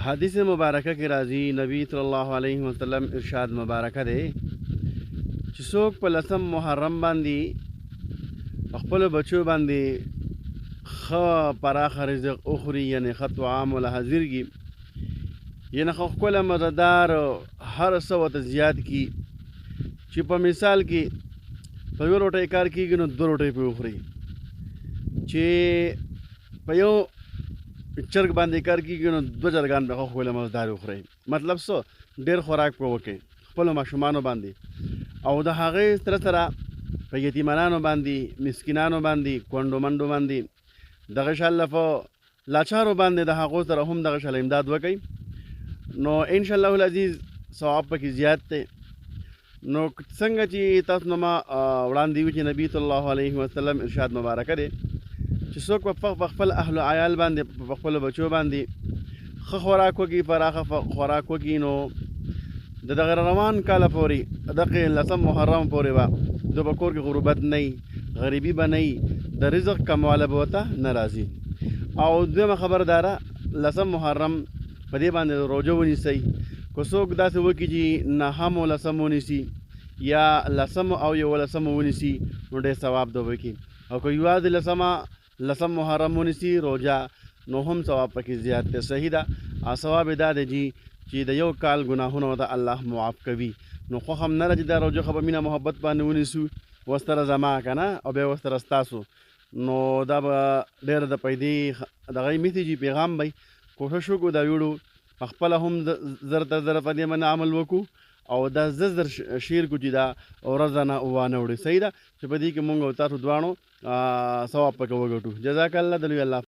حدیث مبارکه کې راځي نبی صلی الله علیه وسلم ارشاد مبارکه دی چې څوک په لسم محرم باندې خپل بچو باندې ښه پراخه رزق اخوري یعنی ښه طعام وله حاضرږي یعنی ښکلی مزهدار هر څه ورته زیات کي چې په مثال کې په یو روټۍ کار کېږي نو 2 روټۍ پرې وخوري چې په یو چرګ باندې کار کېږي نو 2 چرګان به ښکلی مزهدار وخورئ مطلب څه ډېر خوراک پرې وکړئ خپلو ماشومانو باندې او د هغې سره په یتیمانانو باندې مسکینانو باندې کونډو منډو باندې دغه شان په لاچارو باندې د هغو سره هم دغه شان امداد وکړئ نو انشاءالله العزیز ثواب پکې زیات دی نو څنګه چې تاسو نه ما وړاندې وي چې نبي صلی الله علیه وسلم ارشاد مبارکه دی چې څوک په خپل اهل و عیال باندې په خپلو بچو باندې ښه خوراک وکړي پراخه خوراک وکړي نو د دغه روان کاله پورې دغه لسم محرم پورې به د په کور کې غربت نه وي غریبي به نه وي د رزق کمواله به ورته نه راځي او دویمه خبرداره لسم محرم په دې باندې روژه ونیسئ که څوک داسې وکړي چې نهم و لسم ونیسي یا لسم او 11 ونیسي نو ډېر ثواب به وکړي او که یوازې لسم محرم ونیسي روژه نو هم ثواب پکې زیات دی صحیح ده ثواب یې دا دی چې د یو کال ګناهونه ورته الله معاف کوي نو خوښ هم نه ده چې دا روژه خو به مینه محبت باندې ونیسو ورسره زما که نه او بیا ورسره ستاسو نو دا به ډېره د پیدې دغه میسیجي پیغام به کوښښ وکړو دا ویډیو پخپله هم زر تر زره په دې باندې عمل وکړو او دا زر شیر کړو چې دا ورځ نه وانه وړي صحیح ده چې په دې کې مونږ او تاسو دواړو ثواب پکې وګټو جزاک الله د لوی الله